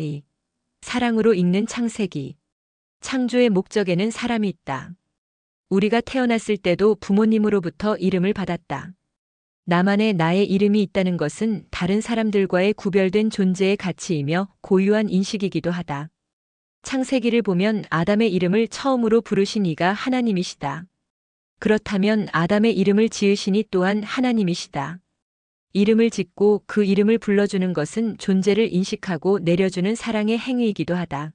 이 사랑으로 읽는 창세기. 창조의 목적에는 사람이 있다. 우리가 태어났을 때도 부모님으로부터 이름을 받았다. 나만의 나의 이름이 있다는 것은 다른 사람들과의 구별된 존재의 가치이며 고유한 인식이기도 하다. 창세기를 보면 아담의 이름을 처음으로 부르신 이가 하나님이시다. 그렇다면 아담의 이름을 지으신 이 또한 하나님이시다. 이름을 짓고 그 이름을 불러주는 것은 존재를 인식하고 내려주는 사랑의 행위이기도 하다.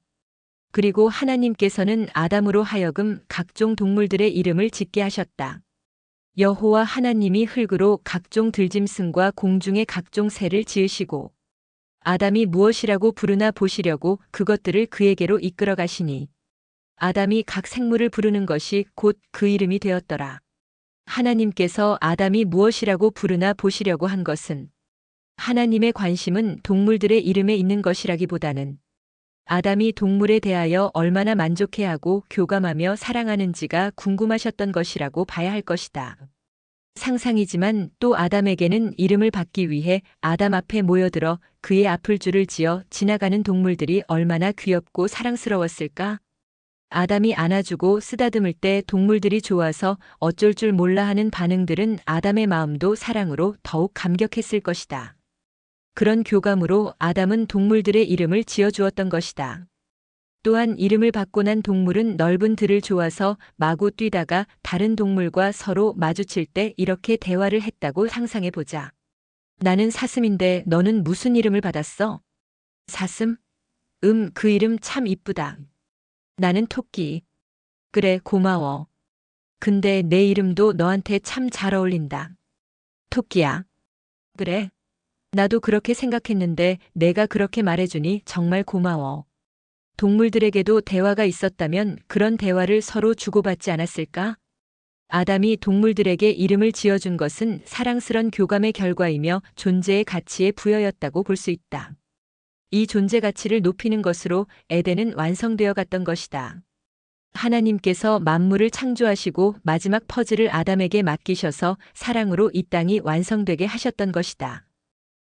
그리고 하나님께서는 아담으로 하여금 각종 동물들의 이름을 짓게 하셨다. 여호와 하나님이 흙으로 각종 들짐승과 공중의 각종 새를 지으시고 아담이 무엇이라고 부르나 보시려고 그것들을 그에게로 이끌어 가시니 아담이 각 생물을 부르는 것이 곧 그 이름이 되었더라. 하나님께서 아담이 무엇이라고 부르나 보시려고 한 것은 하나님의 관심은 동물들의 이름에 있는 것이라기보다는 아담이 동물에 대하여 얼마나 만족해하고 교감하며 사랑하는지가 궁금하셨던 것이라고 봐야 할 것이다. 상상이지만 또 아담에게는 이름을 받기 위해 아담 앞에 모여들어 그의 앞을 줄을 지어 지나가는 동물들이 얼마나 귀엽고 사랑스러웠을까? 아담이 안아주고 쓰다듬을 때 동물들이 좋아서 어쩔 줄 몰라 하는 반응들은 아담의 마음도 사랑으로 더욱 감격했을 것이다. 그런 교감으로 아담은 동물들의 이름을 지어주었던 것이다. 또한 이름을 받고 난 동물은 넓은 들을 좋아서 마구 뛰다가 다른 동물과 서로 마주칠 때 이렇게 대화를 했다고 상상해보자. 나는 사슴인데 너는 무슨 이름을 받았어? 사슴? 그 이름 참 이쁘다. 나는 토끼. 그래, 고마워. 근데 내 이름도 너한테 참 잘 어울린다. 토끼야. 그래. 나도 그렇게 생각했는데 내가 그렇게 말해주니 정말 고마워. 동물들에게도 대화가 있었다면 그런 대화를 서로 주고받지 않았을까? 아담이 동물들에게 이름을 지어준 것은 사랑스런 교감의 결과이며 존재의 가치의 부여였다고 볼 수 있다. 이 존재 가치를 높이는 것으로 에덴은 완성되어 갔던 것이다. 하나님께서 만물을 창조하시고 마지막 퍼즐을 아담에게 맡기셔서 사랑으로 이 땅이 완성되게 하셨던 것이다.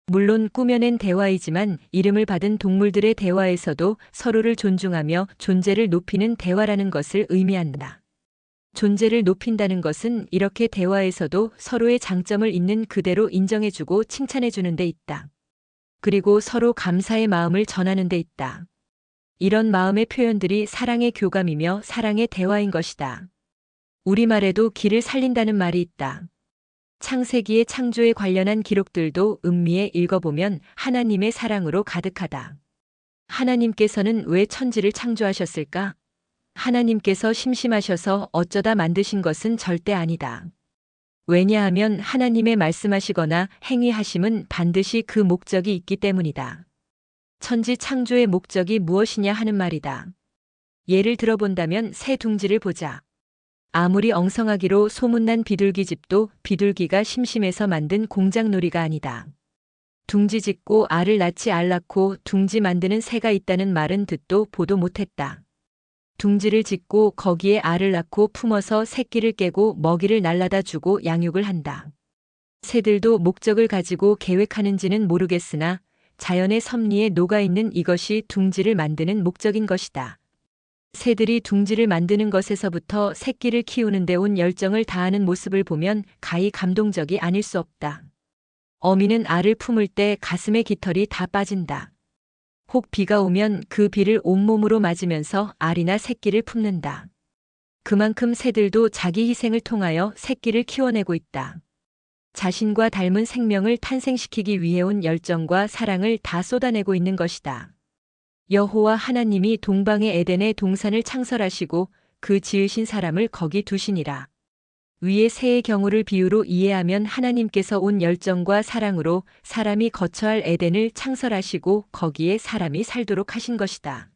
물론 꾸며낸 대화이지만 이름을 받은 동물들의 대화에서도 서로를 존중하며 존재를 높이는 대화라는 것을 의미한다. 존재를 높인다는 것은 이렇게 대화에서도 서로의 장점을 있는 그대로 인정해주고 칭찬해주는 데 있다. 그리고 서로 감사의 마음을 전하는 데 있다. 이런 마음의 표현들이 사랑의 교감이며 사랑의 대화인 것이다. 우리말에도 기를 살린다는 말이 있다. 창세기의 창조에 관련한 기록들도 음미에 읽어보면 하나님의 사랑으로 가득하다. 하나님께서는 왜 천지를 창조하셨을까? 하나님께서 심심하셔서 어쩌다 만드신 것은 절대 아니다. 왜냐하면 하나님의 말씀하시거나 행위하심은 반드시 그 목적이 있기 때문이다. 천지 창조의 목적이 무엇이냐 하는 말이다. 예를 들어본다면 새 둥지를 보자. 아무리 엉성하기로 소문난 비둘기집도 비둘기가 심심해서 만든 공장놀이가 아니다. 둥지 짓고 알을 낳지 알 낳고 둥지 만드는 새가 있다는 말은 듣도 보도 못했다. 둥지를 짓고 거기에 알을 낳고 품어서 새끼를 깨고 먹이를 날라다 주고 양육을 한다. 새들도 목적을 가지고 계획하는지는 모르겠으나 자연의 섭리에 녹아있는 이것이 둥지를 만드는 목적인 것이다. 새들이 둥지를 만드는 것에서부터 새끼를 키우는 데 온 열정을 다하는 모습을 보면 가히 감동적이 아닐 수 없다. 어미는 알을 품을 때 가슴의 깃털이 다 빠진다. 혹 비가 오면 그 비를 온몸으로 맞으면서 알이나 새끼를 품는다. 그만큼 새들도 자기 희생을 통하여 새끼를 키워내고 있다. 자신과 닮은 생명을 탄생시키기 위해 온 열정과 사랑을 다 쏟아내고 있는 것이다. 여호와 하나님이 동방의 에덴의 동산을 창설하시고 그 지으신 사람을 거기 두시니라. 위의 새의 경우를 비유로 이해하면 하나님께서 온 열정과 사랑으로 사람이 거처할 에덴을 창설하시고 거기에 사람이 살도록 하신 것이다.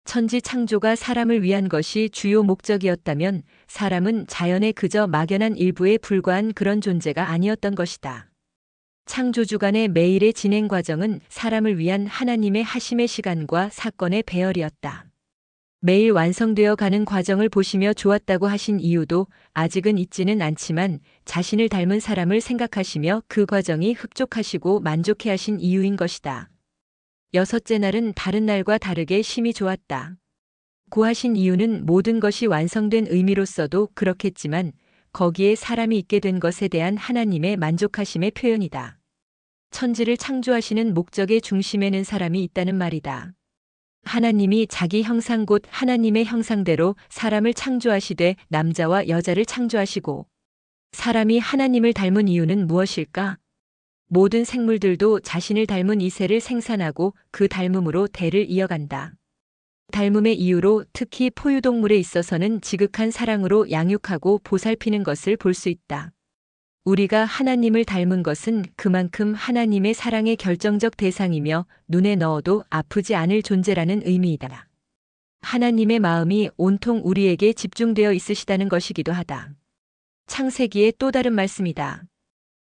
천지 창조가 사람을 위한 것이 주요 목적이었다면 사람은 자연의 그저 막연한 일부에 불과한 그런 존재가 아니었던 것이다. 창조주간의 매일의 진행 과정은 사람을 위한 하나님의 하심의 시간과 사건의 배열이었다. 매일 완성되어 가는 과정을 보시며 좋았다고 하신 이유도 아직은 있지는 않지만 자신을 닮은 사람을 생각하시며 그 과정이 흡족하시고 만족해 하신 이유인 것이다. 여섯째 날은 다른 날과 다르게 심히 좋았다. 고하신 이유는 모든 것이 완성된 의미로서도 그렇겠지만 거기에 사람이 있게 된 것에 대한 하나님의 만족하심의 표현이다. 천지를 창조하시는 목적의 중심에는 사람이 있다는 말이다. 하나님이 자기 형상 곧 하나님의 형상대로 사람을 창조하시되 남자와 여자를 창조하시고, 사람이 하나님을 닮은 이유는 무엇일까? 모든 생물들도 자신을 닮은 이세를 생산하고 그 닮음으로 대를 이어간다. 닮음의 이유로 특히 포유동물에 있어서는 지극한 사랑으로 양육하고 보살피는 것을 볼 수 있다. 우리가 하나님을 닮은 것은 그만큼 하나님의 사랑의 결정적 대상이며 눈에 넣어도 아프지 않을 존재라는 의미이다. 하나님의 마음이 온통 우리에게 집중되어 있으시다는 것이기도 하다. 창세기의 또 다른 말씀이다.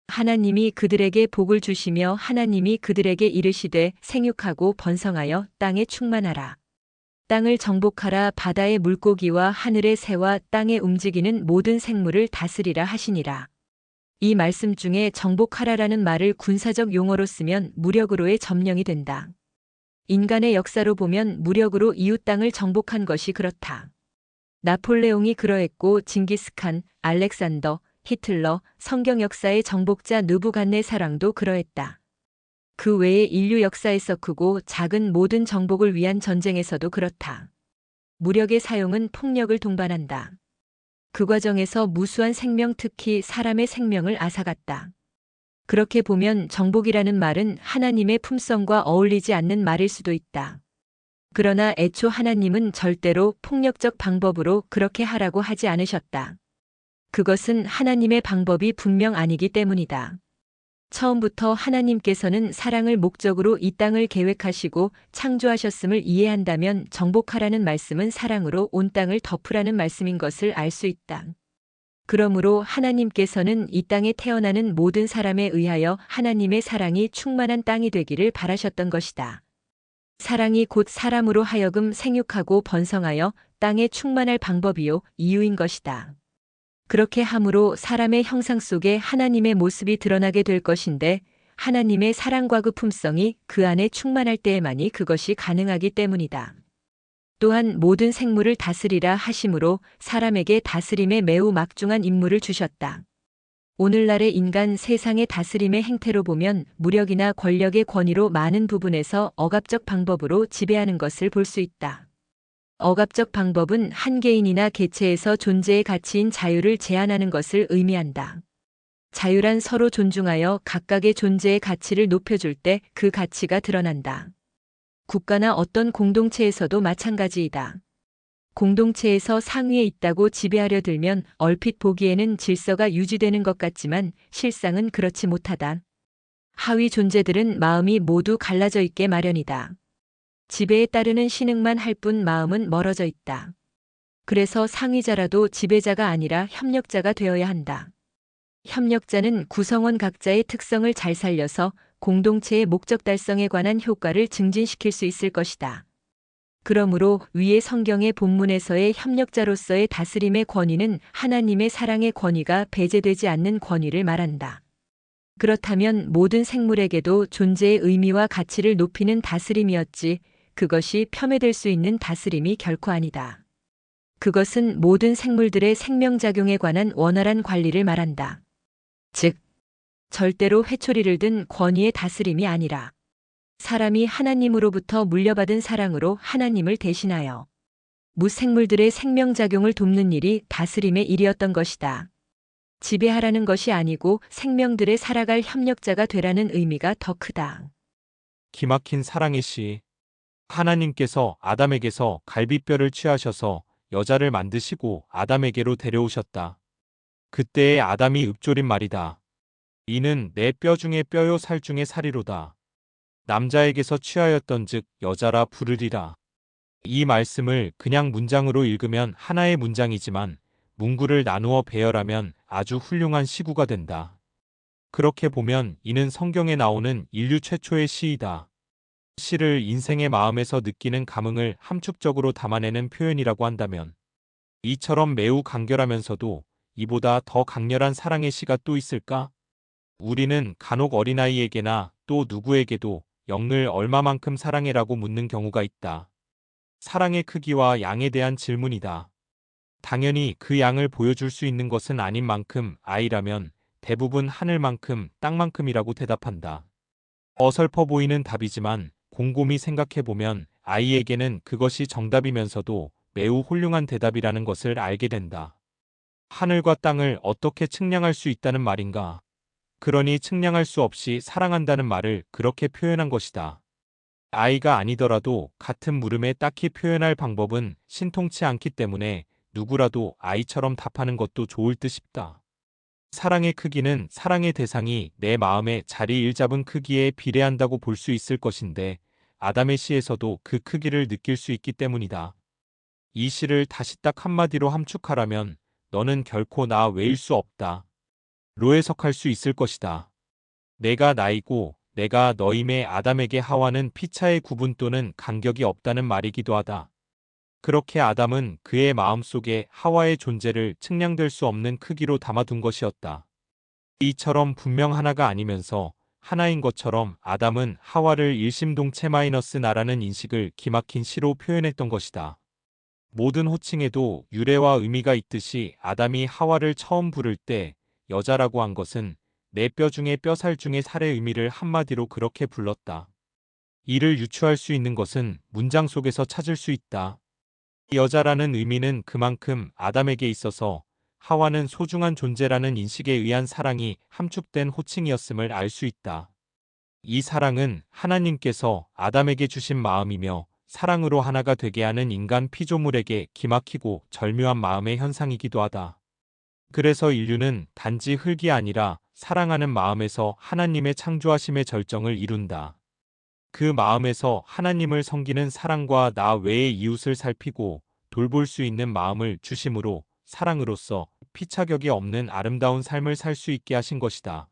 하나님이 그들에게 복을 주시며 하나님이 그들에게 이르시되 생육하고 번성하여 땅에 충만하라. 땅을 정복하라. 바다의 물고기와 하늘의 새와 땅에 움직이는 모든 생물을 다스리라 하시니라. 이 말씀 중에 정복하라라는 말을 군사적 용어로 쓰면 무력으로의 점령이 된다. 인간의 역사로 보면 무력으로 이웃 땅을 정복한 것이 그렇다. 나폴레옹이 그러했고 징기스칸, 알렉산더, 히틀러, 성경 역사의 정복자 느부갓네살왕도 그러했다. 그 외에 인류 역사에서 크고 작은 모든 정복을 위한 전쟁에서도 그렇다. 무력의 사용은 폭력을 동반한다. 그 과정에서 무수한 생명, 특히 사람의 생명을 앗아갔다. 그렇게 보면 정복이라는 말은 하나님의 품성과 어울리지 않는 말일 수도 있다. 그러나 애초 하나님은 절대로 폭력적 방법으로 그렇게 하라고 하지 않으셨다. 그것은 하나님의 방법이 분명 아니기 때문이다. 처음부터 하나님께서는 사랑을 목적으로 이 땅을 계획하시고 창조하셨음을 이해한다면 정복하라는 말씀은 사랑으로 온 땅을 덮으라는 말씀인 것을 알 수 있다. 그러므로 하나님께서는 이 땅에 태어나는 모든 사람에 의하여 하나님의 사랑이 충만한 땅이 되기를 바라셨던 것이다. 사랑이 곧 사람으로 하여금 생육하고 번성하여 땅에 충만할 방법이요 이유인 것이다. 그렇게 함으로 사람의 형상 속에 하나님의 모습이 드러나게 될 것인데 하나님의 사랑과 그 품성이 그 안에 충만할 때에만이 그것이 가능하기 때문이다. 또한 모든 생물을 다스리라 하심으로 사람에게 다스림에 매우 막중한 임무를 주셨다. 오늘날의 인간 세상의 다스림의 행태로 보면 무력이나 권력의 권위로 많은 부분에서 억압적 방법으로 지배하는 것을 볼 수 있다. 억압적 방법은 한 개인이나 개체에서 존재의 가치인 자유를 제한하는 것을 의미한다. 자유란 서로 존중하여 각각의 존재의 가치를 높여줄 때 그 가치가 드러난다. 국가나 어떤 공동체에서도 마찬가지이다. 공동체에서 상위에 있다고 지배하려 들면 얼핏 보기에는 질서가 유지되는 것 같지만 실상은 그렇지 못하다. 하위 존재들은 마음이 모두 갈라져 있게 마련이다. 지배에 따르는 신흥만 할 뿐 마음은 멀어져 있다. 그래서 상위자라도 지배자가 아니라 협력자가 되어야 한다. 협력자는 구성원 각자의 특성을 잘 살려서 공동체의 목적 달성에 관한 효과를 증진시킬 수 있을 것이다. 그러므로 위의 성경의 본문에서의 협력자로서의 다스림의 권위는 하나님의 사랑의 권위가 배제되지 않는 권위를 말한다. 그렇다면 모든 생물에게도 존재의 의미와 가치를 높이는 다스림이었지 그것이 폄훼될 수 있는 다스림이 결코 아니다. 그것은 모든 생물들의 생명작용에 관한 원활한 관리를 말한다. 즉, 절대로 회초리를 든 권위의 다스림이 아니라 사람이 하나님으로부터 물려받은 사랑으로 하나님을 대신하여 무생물들의 생명작용을 돕는 일이 다스림의 일이었던 것이다. 지배하라는 것이 아니고 생명들의 살아갈 협력자가 되라는 의미가 더 크다. 기막힌 사랑의 시. 하나님께서 아담에게서 갈비뼈를 취하셔서 여자를 만드시고 아담에게로 데려오셨다. 그때의 아담이 읊조린 말이다. 이는 내 뼈 중에 뼈요 살 중에 살이로다. 남자에게서 취하였던즉 여자라 부르리라. 이 말씀을 그냥 문장으로 읽으면 하나의 문장이지만 문구를 나누어 배열하면 아주 훌륭한 시구가 된다. 그렇게 보면 이는 성경에 나오는 인류 최초의 시이다. 시를 인생의 마음에서 느끼는 감흥을 함축적으로 담아내는 표현이라고 한다면 이처럼 매우 간결하면서도 이보다 더 강렬한 사랑의 시가 또 있을까? 우리는 간혹 어린아이에게나 또 누구에게도 영을 얼마만큼 사랑해라고 묻는 경우가 있다. 사랑의 크기와 양에 대한 질문이다. 당연히 그 양을 보여줄 수 있는 것은 아닌 만큼 아이라면 대부분 하늘만큼 땅만큼이라고 대답한다. 어설퍼 보이는 답이지만 곰곰이 생각해보면 아이에게는 그것이 정답이면서도 매우 훌륭한 대답이라는 것을 알게 된다. 하늘과 땅을 어떻게 측량할 수 있다는 말인가? 그러니 측량할 수 없이 사랑한다는 말을 그렇게 표현한 것이다. 아이가 아니더라도 같은 물음에 딱히 표현할 방법은 신통치 않기 때문에 누구라도 아이처럼 답하는 것도 좋을 듯 싶다. 사랑의 크기는 사랑의 대상이 내 마음에 자리 일잡은 크기에 비례한다고 볼 수 있을 것인데 아담의 시에서도 그 크기를 느낄 수 있기 때문이다. 이 시를 다시 딱 한마디로 함축하라면 너는 결코 나 외일 수 없다. 로 해석할 수 있을 것이다. 내가 나이고 내가 너임의 아담에게 하와는 피차의 구분 또는 간격이 없다는 말이기도 하다. 그렇게 아담은 그의 마음속에 하와의 존재를 측량될 수 없는 크기로 담아둔 것이었다. 이처럼 분명 하나가 아니면서 하나인 것처럼 아담은 하와를 일심동체 나라는 인식을 기막힌 시로 표현했던 것이다. 모든 호칭에도 유래와 의미가 있듯이 아담이 하와를 처음 부를 때 여자라고 한 것은 내 뼈 중에 뼈살 중에 살의 의미를 한마디로 그렇게 불렀다. 이를 유추할 수 있는 것은 문장 속에서 찾을 수 있다. 여자라는 의미는 그만큼 아담에게 있어서 하와는 소중한 존재라는 인식에 의한 사랑이 함축된 호칭이었음을 알 수 있다. 이 사랑은 하나님께서 아담에게 주신 마음이며 사랑으로 하나가 되게 하는 인간 피조물에게 기막히고 절묘한 마음의 현상이기도 하다. 그래서 인류는 단지 흙이 아니라 사랑하는 마음에서 하나님의 창조하심의 절정을 이룬다. 그 마음에서 하나님을 섬기는 사랑과 나 외의 이웃을 살피고 돌볼 수 있는 마음을 주심으로 사랑으로서 피차격이 없는 아름다운 삶을 살 수 있게 하신 것이다.